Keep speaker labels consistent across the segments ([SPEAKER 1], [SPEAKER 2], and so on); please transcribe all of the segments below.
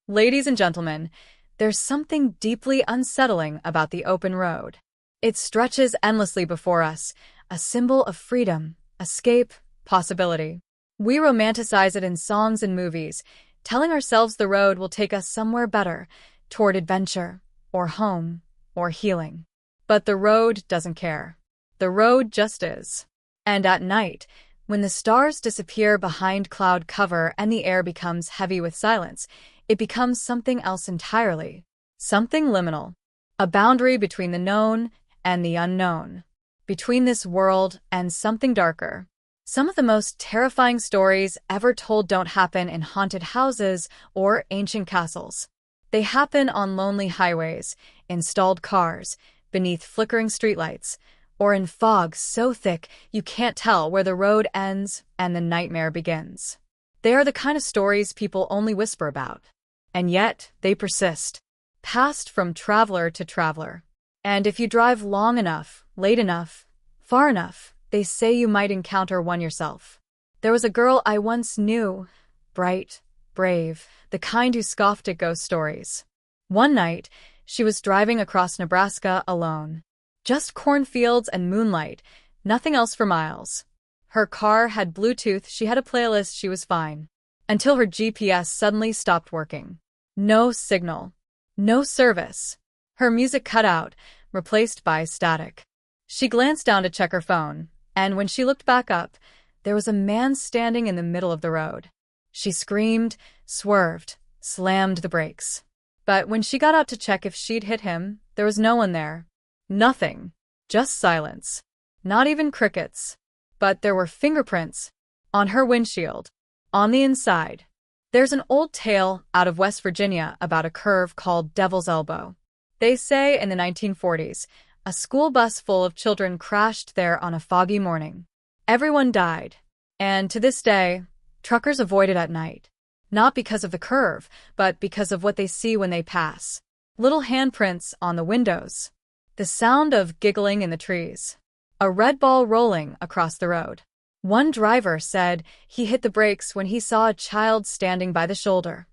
[SPEAKER 1] Ladies and gentlemen, there's something deeply unsettling about the open road. It stretches endlessly before us, a symbol of freedom, escape, possibility. We romanticize it in songs and movies, telling ourselves the road will take us somewhere better, toward adventure, or home, or healing. But the road doesn't care. The road just is. And at night, when the stars disappear behind cloud cover and the air becomes heavy with silence, it becomes something else entirely. Something liminal. A boundary between the known and the unknown. Between this world and something darker. Some of the most terrifying stories ever told don't happen in haunted houses or ancient castles. They happen on lonely highways, in stalled cars, beneath flickering streetlights, or in fog so thick you can't tell where the road ends and the nightmare begins. They are the kind of stories people only whisper about. And yet, they persist, passed from traveler to traveler. And if you drive long enough, late enough, far enough, they say you might encounter one yourself. There was a girl I once knew, bright, brave, the kind who scoffed at ghost stories. One night, she was driving across Nebraska alone. Just cornfields and moonlight, nothing else for miles. Her car had Bluetooth, she had a playlist, she was fine. Until her GPS suddenly stopped working. No signal. No service. Her music cut out, replaced by static. She glanced down to check her phone, and when she looked back up, there was a man standing in the middle of the road. She screamed, swerved, slammed the brakes. But when she got out to check if she'd hit him, there was no one there. Nothing. Just silence. Not even crickets. But there were fingerprints. On her windshield. On the inside. There's an old tale out of West Virginia about a curve called Devil's Elbow. They say in the 1940s, a school bus full of children crashed there on a foggy morning. Everyone died. And to this day, truckers avoid it at night. Not because of the curve, but because of what they see when they pass. Little handprints on the windows. The sound of giggling in the trees. A red ball rolling across the road. One driver said he hit the brakes when he saw a child standing by the shoulder,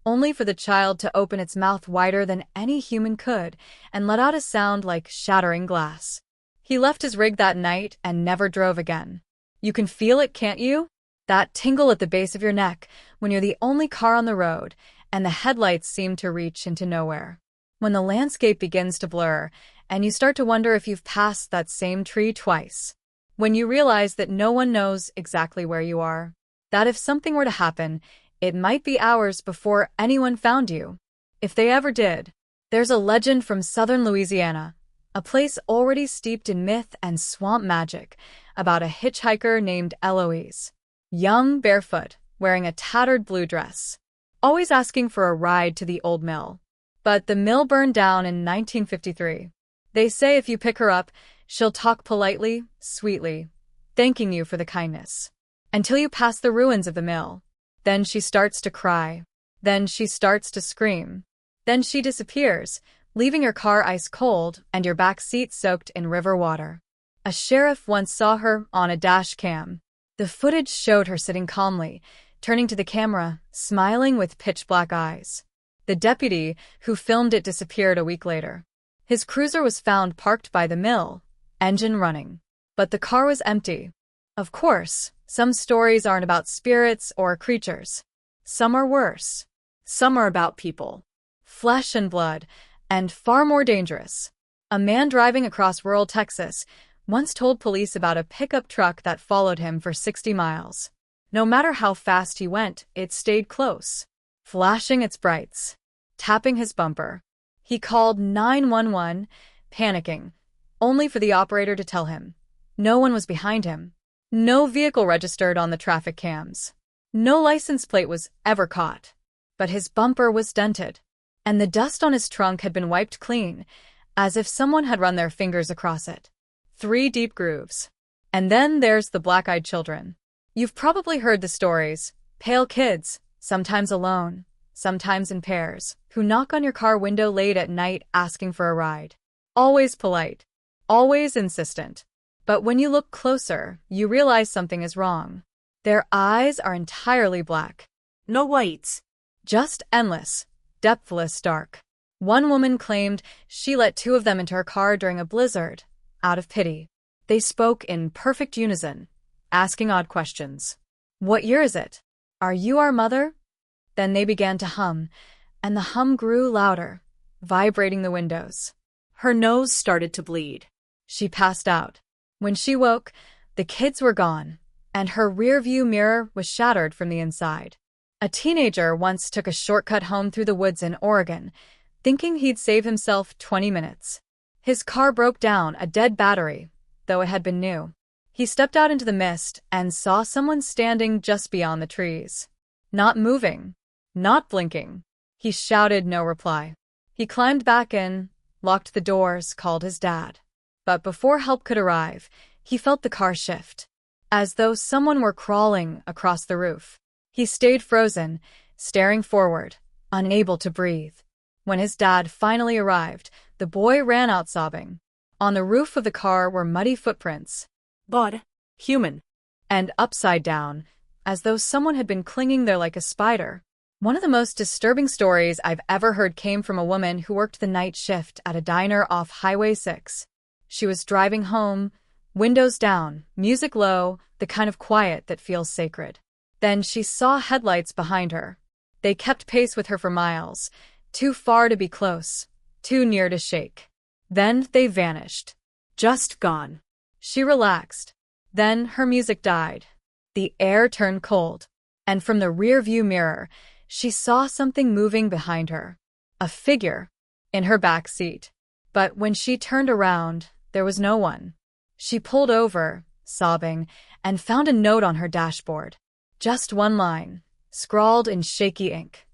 [SPEAKER 1] only for the child to open its mouth wider than any human could and let out a sound like shattering glass. He left his rig that night and never drove again. You can feel it, can't you? That tingle at the base of your neck when you're the only car on the road and the headlights seem to reach into nowhere. When the landscape begins to blur and you start to wonder if you've passed that same tree twice. When you realize that no one knows exactly where you are. That if something were to happen, it might be hours before anyone found you. If they ever did. There's a legend from southern Louisiana, a place already steeped in myth and swamp magic, about a hitchhiker named Eloise. Young, barefoot, wearing a tattered blue dress. Always asking for a ride to the old mill. But the mill burned down in 1953. They say if you pick her up, she'll talk politely, sweetly, thanking you for the kindness. Until you pass the ruins of the mill. Then she starts to cry. Then she starts to scream. Then she disappears, leaving your car ice cold and your back seat soaked in river water. A sheriff once saw her on a dash cam. The footage showed her sitting calmly, turning to the camera, smiling with pitch-black eyes. The deputy who filmed it disappeared a week later. His cruiser was found parked by the mill, engine running. But the car was empty. Of course, some stories aren't about spirits or creatures. Some are worse. Some are about people. Flesh and blood, and far more dangerous. A man driving across rural Texas once told police about a pickup truck that followed him for 60 miles. No matter how fast he went, it stayed close, flashing its brights, tapping his bumper. He called 911, panicking, only for the operator to tell him no one was behind him. No vehicle registered on the traffic cams. No license plate was ever caught. But his bumper was dented, and the dust on his trunk had been wiped clean, as if someone had run their fingers across it. 3 deep grooves. And then there's the black-eyed children. You've probably heard the stories. Pale kids, sometimes alone, sometimes in pairs, who knock on your car window late at night asking for a ride. Always polite. Always insistent. But when you look closer, you realize something is wrong. Their eyes are entirely black.
[SPEAKER 2] No whites.
[SPEAKER 1] Just endless, depthless dark. One woman claimed she let two of them into her car during a blizzard, out of pity. They spoke in perfect unison, asking odd questions. "What year is it? Are you our mother?" Then they began to hum, and the hum grew louder, vibrating the windows. Her nose started to bleed. She passed out. When she woke, the kids were gone, and her rearview mirror was shattered from the inside. A teenager once took a shortcut home through the woods in Oregon, thinking he'd save himself 20 minutes. His car broke down, a dead battery, though it had been new. He stepped out into the mist and saw someone standing just beyond the trees. Not moving, not blinking. He shouted no reply. He climbed back in, locked the doors, called his dad. But before help could arrive, he felt the car shift, as though someone were crawling across the roof. He stayed frozen, staring forward, unable to breathe. When his dad finally arrived, the boy ran out sobbing. On the roof of the car were muddy footprints.
[SPEAKER 2] Blood. Human.
[SPEAKER 1] And upside down, as though someone had been clinging there like a spider. One of the most disturbing stories I've ever heard came from a woman who worked the night shift at a diner off Highway 6. She was driving home, windows down, music low, the kind of quiet that feels sacred. Then she saw headlights behind her. They kept pace with her for miles, too far to be close, too near to shake. Then they vanished. Just gone. She relaxed. Then her music died. The air turned cold, and from the rearview mirror, she saw something moving behind her. A figure in her back seat. But when she turned around, there was no one. She pulled over, sobbing, and found a note on her dashboard. Just one line, scrawled in shaky ink.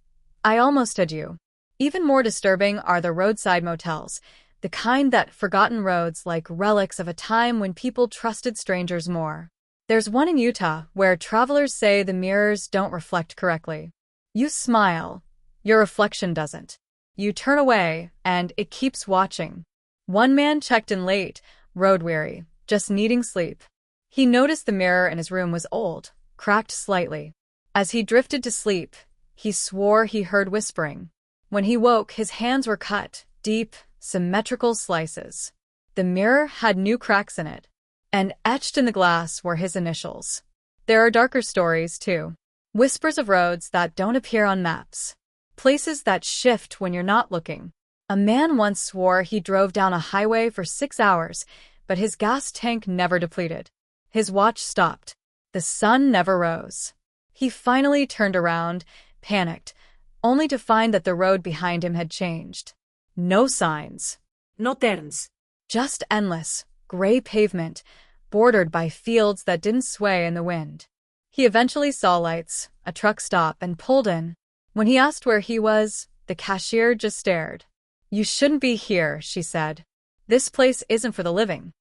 [SPEAKER 1] "I almost had you." Even more disturbing are the roadside motels, the kind that forgotten roads like relics of a time when people trusted strangers more. There's one in Utah where travelers say the mirrors don't reflect correctly. You smile, your reflection doesn't. You turn away, and it keeps watching. One man checked in late, road-weary, just needing sleep. He noticed the mirror in his room was old, cracked slightly. As he drifted to sleep, he swore he heard whispering. When he woke, his hands were cut, deep, symmetrical slices. The mirror had new cracks in it, and etched in the glass were his initials. There are darker stories, too. Whispers of roads that don't appear on maps. Places that shift when you're not looking. A man once swore he drove down a highway for 6 hours, but his gas tank never depleted. His watch stopped. The sun never rose. He finally turned around, panicked, only to find that the road behind him had changed. No signs.
[SPEAKER 2] No turns.
[SPEAKER 1] Just endless, gray pavement, bordered by fields that didn't sway in the wind. He eventually saw lights, a truck stop, and pulled in. When he asked where he was, the cashier just stared. "You shouldn't be here," she said. "This place isn't for the living."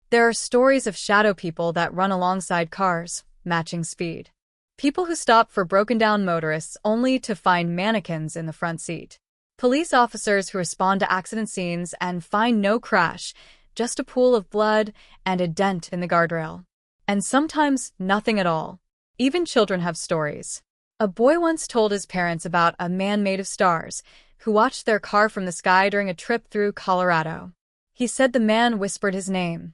[SPEAKER 1] There are stories of shadow people that run alongside cars, matching speed. People who stop for broken-down motorists only to find mannequins in the front seat. Police officers who respond to accident scenes and find no crash, just a pool of blood and a dent in the guardrail. And sometimes nothing at all. Even children have stories. A boy once told his parents about a man made of stars who watched their car from the sky during a trip through Colorado. He said the man whispered his name,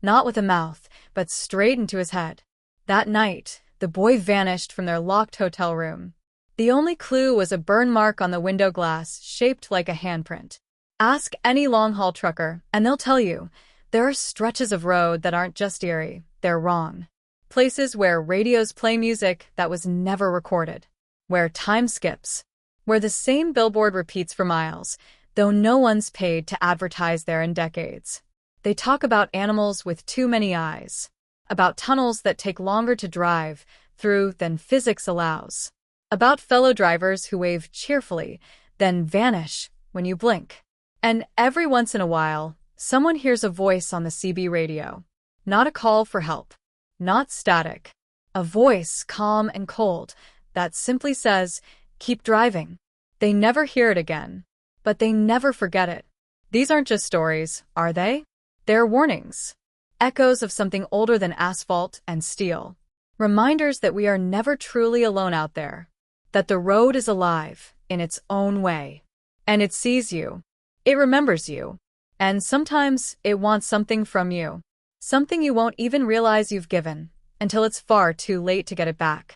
[SPEAKER 1] not with a mouth, but straight into his head. That night, the boy vanished from their locked hotel room. The only clue was a burn mark on the window glass shaped like a handprint. Ask any long-haul trucker, and they'll tell you, there are stretches of road that aren't just eerie, they're wrong. Places where radios play music that was never recorded. Where time skips. Where the same billboard repeats for miles, though no one's paid to advertise there in decades. They talk about animals with too many eyes. About tunnels that take longer to drive through than physics allows. About fellow drivers who wave cheerfully, then vanish when you blink. And every once in a while, someone hears a voice on the CB radio. Not a call for help. Not static. A voice, calm and cold, that simply says, "Keep driving." They never hear it again, but they never forget it. These aren't just stories, are they? They're warnings. Echoes of something older than asphalt and steel. Reminders that we are never truly alone out there. That the road is alive, in its own way. And it sees you. It remembers you. And sometimes it wants something from you. Something you won't even realize you've given, until it's far too late to get it back.